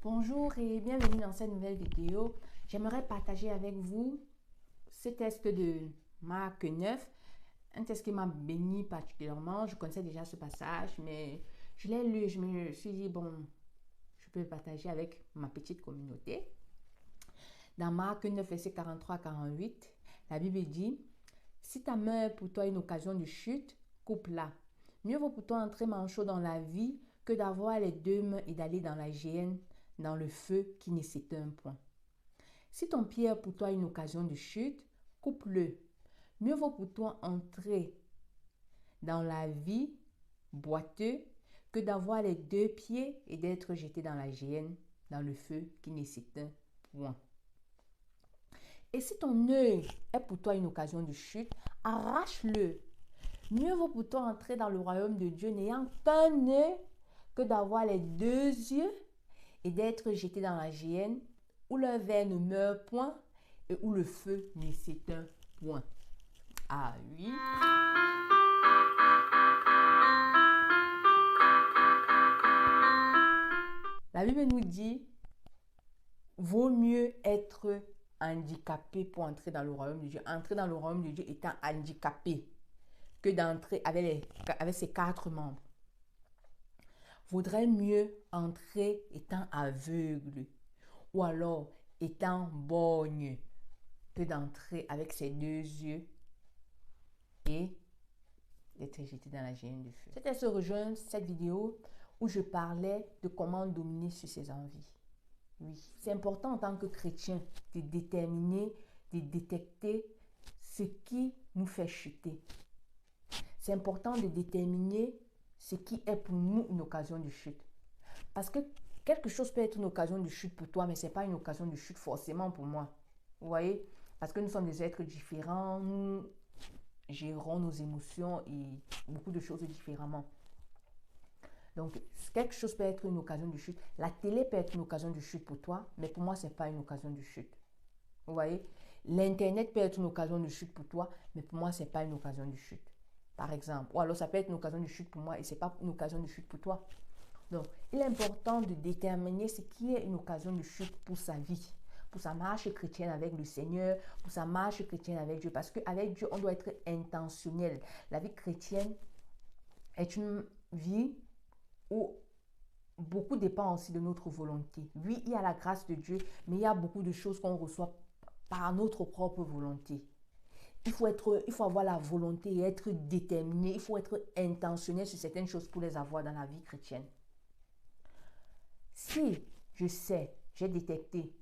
Bonjour et bienvenue dans cette nouvelle vidéo. J'aimerais partager avec vous ce test de Marc 9, un test qui m'a béni particulièrement. Je connaissais déjà ce passage, mais je l'ai lu et je me suis dit, bon, je peux le partager avec ma petite communauté. Dans Marc 9, verset 43 à 48, la Bible dit, « Si ta main est pour toi une occasion de chute, coupe-la. Mieux vaut pour toi entrer manchot dans la vie que d'avoir les deux mains et d'aller dans la géhenne, dans le feu qui ne s'éteint point. Si ton pied est pour toi une occasion de chute, coupe-le. Mieux vaut pour toi entrer dans la vie boiteux que d'avoir les deux pieds et d'être jeté dans la géhenne, dans le feu qui ne s'éteint point. Et si ton œil est pour toi une occasion de chute, arrache-le. Mieux vaut pour toi entrer dans le royaume de Dieu n'ayant qu'un œil que d'avoir les deux yeux et d'être jeté dans la géhenne où le ver ne meurt point et où le feu ne s'éteint point. Ah oui. La Bible nous dit, vaut mieux être handicapé pour entrer dans le royaume de Dieu. Entrer dans le royaume de Dieu étant handicapé que d'entrer avec ses quatre membres. Vaudrait mieux entrer étant aveugle ou alors étant borgne que d'entrer avec ses deux yeux et d'être jeté dans la géhenne du feu. C'était se rejoindre cette vidéo où je parlais de comment dominer sur ses envies. Oui, c'est important en tant que chrétien de déterminer, de détecter ce qui nous fait chuter. C'est important de déterminer ce qui est pour nous une occasion de chute. Parce que quelque chose peut être une occasion de chute pour toi, mais ce n'est pas une occasion de chute forcément pour moi. Vous voyez? Parce que nous sommes des êtres différents, nous gérons nos émotions et beaucoup de choses différemment. Donc, quelque chose peut être une occasion de chute. La télé peut être une occasion de chute pour toi, mais pour moi, ce n'est pas une occasion de chute. Vous voyez? L'Internet peut être une occasion de chute pour toi, mais pour moi, ce n'est pas une occasion de chute. Par exemple. Ou alors, ça peut être une occasion de chute pour moi et ce n'est pas une occasion de chute pour toi. Donc, il est important de déterminer ce qui est une occasion de chute pour sa vie, pour sa marche chrétienne avec le Seigneur, pour sa marche chrétienne avec Dieu. Parce qu'avec Dieu, on doit être intentionnel. La vie chrétienne est une vie où beaucoup dépend aussi de notre volonté. Oui, il y a la grâce de Dieu, mais il y a beaucoup de choses qu'on reçoit par notre propre volonté. Il faut avoir la volonté et être déterminé. Il faut être intentionnel sur certaines choses pour les avoir dans la vie chrétienne. Si je sais, j'ai détecté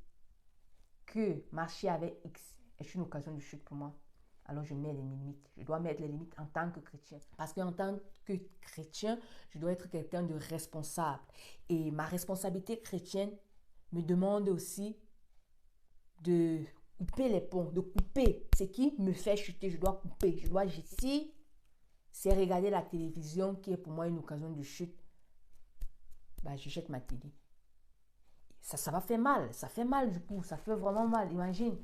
que marcher avec X est une occasion de chute pour moi, alors je mets les limites. Je dois mettre les limites en tant que chrétien. Parce qu'en tant que chrétien, je dois être quelqu'un de responsable. Et ma responsabilité chrétienne me demande aussi de couper les ponts, de couper ce qui me fait chuter. Je dois couper, je dois jeter. Si c'est regarder la télévision qui est pour moi une occasion de chute, bah, je jette ma télé. Ça va faire mal, ça fait mal du coup, ça fait vraiment mal, imagine.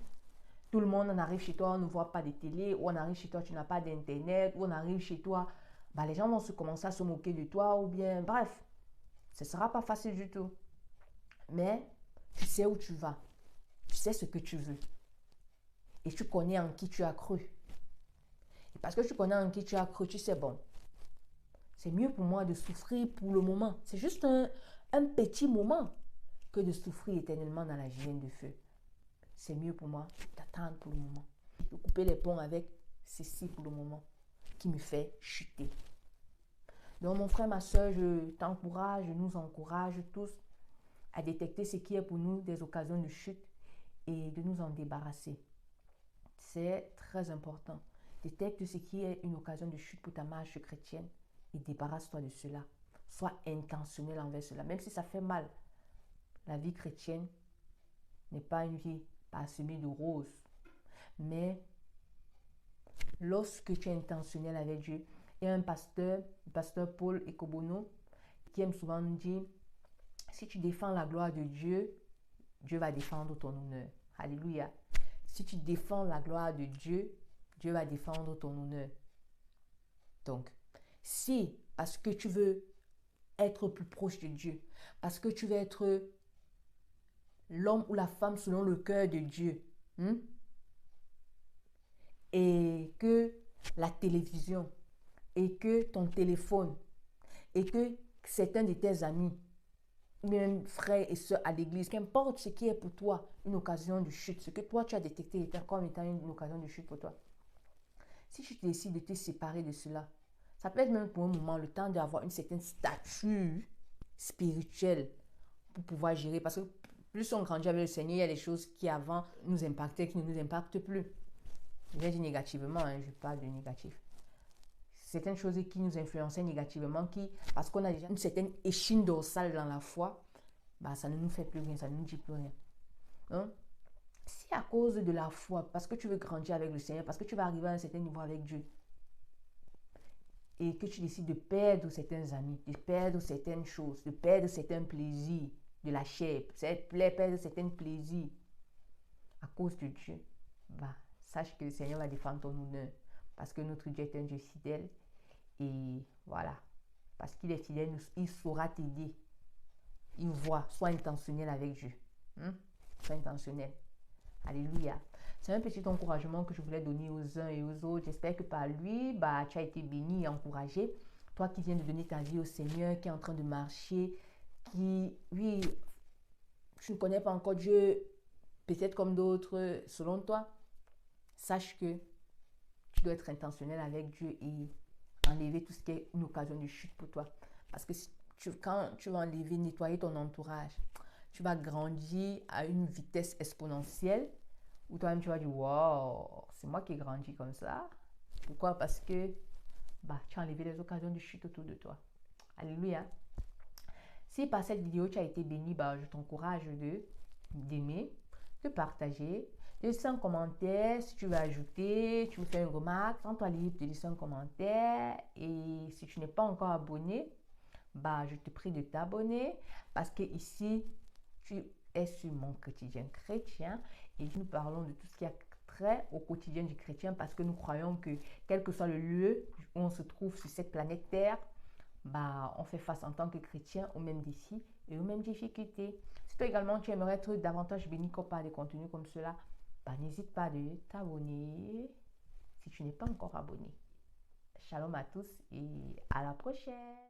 Tout le monde, on arrive chez toi, on ne voit pas de télé, ou on arrive chez toi, tu n'as pas d'internet, ou on arrive chez toi, bah, les gens vont commencer à se moquer de toi, ou bien, bref, ce ne sera pas facile du tout. Mais tu sais où tu vas, tu sais ce que tu veux, et tu connais en qui tu as cru. Et parce que tu connais en qui tu as cru, tu sais, bon, c'est mieux pour moi de souffrir pour le moment. C'est juste un petit moment que de souffrir éternellement dans la géhenne de feu. C'est mieux pour moi d'attendre pour le moment. De couper les ponts avec ceci pour le moment qui me fait chuter. Donc mon frère, ma soeur, je t'encourage, je nous encourage tous à détecter ce qui est pour nous des occasions de chute et de nous en débarrasser. C'est très important. Détecte ce qui est une occasion de chute pour ta marche chrétienne et débarrasse-toi de cela. Sois intentionnel envers cela, même si ça fait mal. La vie chrétienne n'est pas une vie parsemée de roses. Mais lorsque tu es intentionnel avec Dieu, il y a un pasteur, le pasteur Paul Ekobono, qui aime souvent nous dire, si tu défends la gloire de Dieu, Dieu va défendre ton honneur. Alléluia. Si tu défends la gloire de Dieu, Dieu va défendre ton honneur. Donc, si, parce que tu veux être plus proche de Dieu, parce que tu veux être l'homme ou la femme selon le cœur de Dieu. Et que la télévision, et que ton téléphone, et que certains de tes amis, même frères et sœurs à l'église, qu'importe ce qui est pour toi une occasion de chute, ce que toi tu as détecté comme étant une occasion de chute pour toi. Si tu décides de te séparer de cela, ça peut être même pour un moment le temps d'avoir une certaine stature spirituelle pour pouvoir gérer. Parce que plus on grandit avec le Seigneur, il y a des choses qui avant nous impactaient, qui ne nous impactent plus. Je vais dire négativement, je parle de négatif. Certaines choses qui nous influençaient négativement, parce qu'on a déjà une certaine échine dorsale dans la foi, ça ne nous fait plus rien, ça ne nous dit plus rien. Hein? Si à cause de la foi, parce que tu veux grandir avec le Seigneur, parce que tu vas arriver à un certain niveau avec Dieu, et que tu décides de perdre certains amis, de perdre certaines choses, de perdre certains plaisirs de la chair, perdre certains plaisirs à cause de Dieu, sache que le Seigneur va défendre ton honneur, parce que notre Dieu est un Dieu fidèle, et voilà, parce qu'il est fidèle, il saura t'aider. Il voit, sois intentionnel avec Dieu. Sois intentionnel. Alléluia. C'est un petit encouragement que je voulais donner aux uns et aux autres. J'espère que par lui, tu as été béni et encouragé. Toi qui viens de donner ta vie au Seigneur, qui est en train de marcher, oui, tu ne connais pas encore Dieu, peut-être comme d'autres, selon toi, sache que tu dois être intentionnel avec Dieu et enlever tout ce qui est une occasion de chute pour toi. Parce que quand tu vas enlever, nettoyer ton entourage, tu vas grandir à une vitesse exponentielle où toi-même tu vas dire, wow, c'est moi qui ai grandi comme ça. Pourquoi? Parce que tu as enlevé les occasions de chute autour de toi. Alléluia. Si par cette vidéo tu as été béni, je t'encourage d'aimer, de partager, de laisser un commentaire. Si tu veux ajouter, tu me fais une remarque, sens-toi libre de laisser un commentaire. Et si tu n'es pas encore abonné, je te prie de t'abonner, parce que ici tu es sur mon quotidien chrétien et nous parlons de tout ce qui a trait au quotidien du chrétien, parce que nous croyons que quel que soit le lieu où on se trouve sur cette planète Terre, on fait face en tant que chrétien aux mêmes défis et aux mêmes difficultés. Si toi également tu aimerais être davantage béni par des contenus comme cela, n'hésite pas de t'abonner si tu n'es pas encore abonné. Shalom à tous et à la prochaine.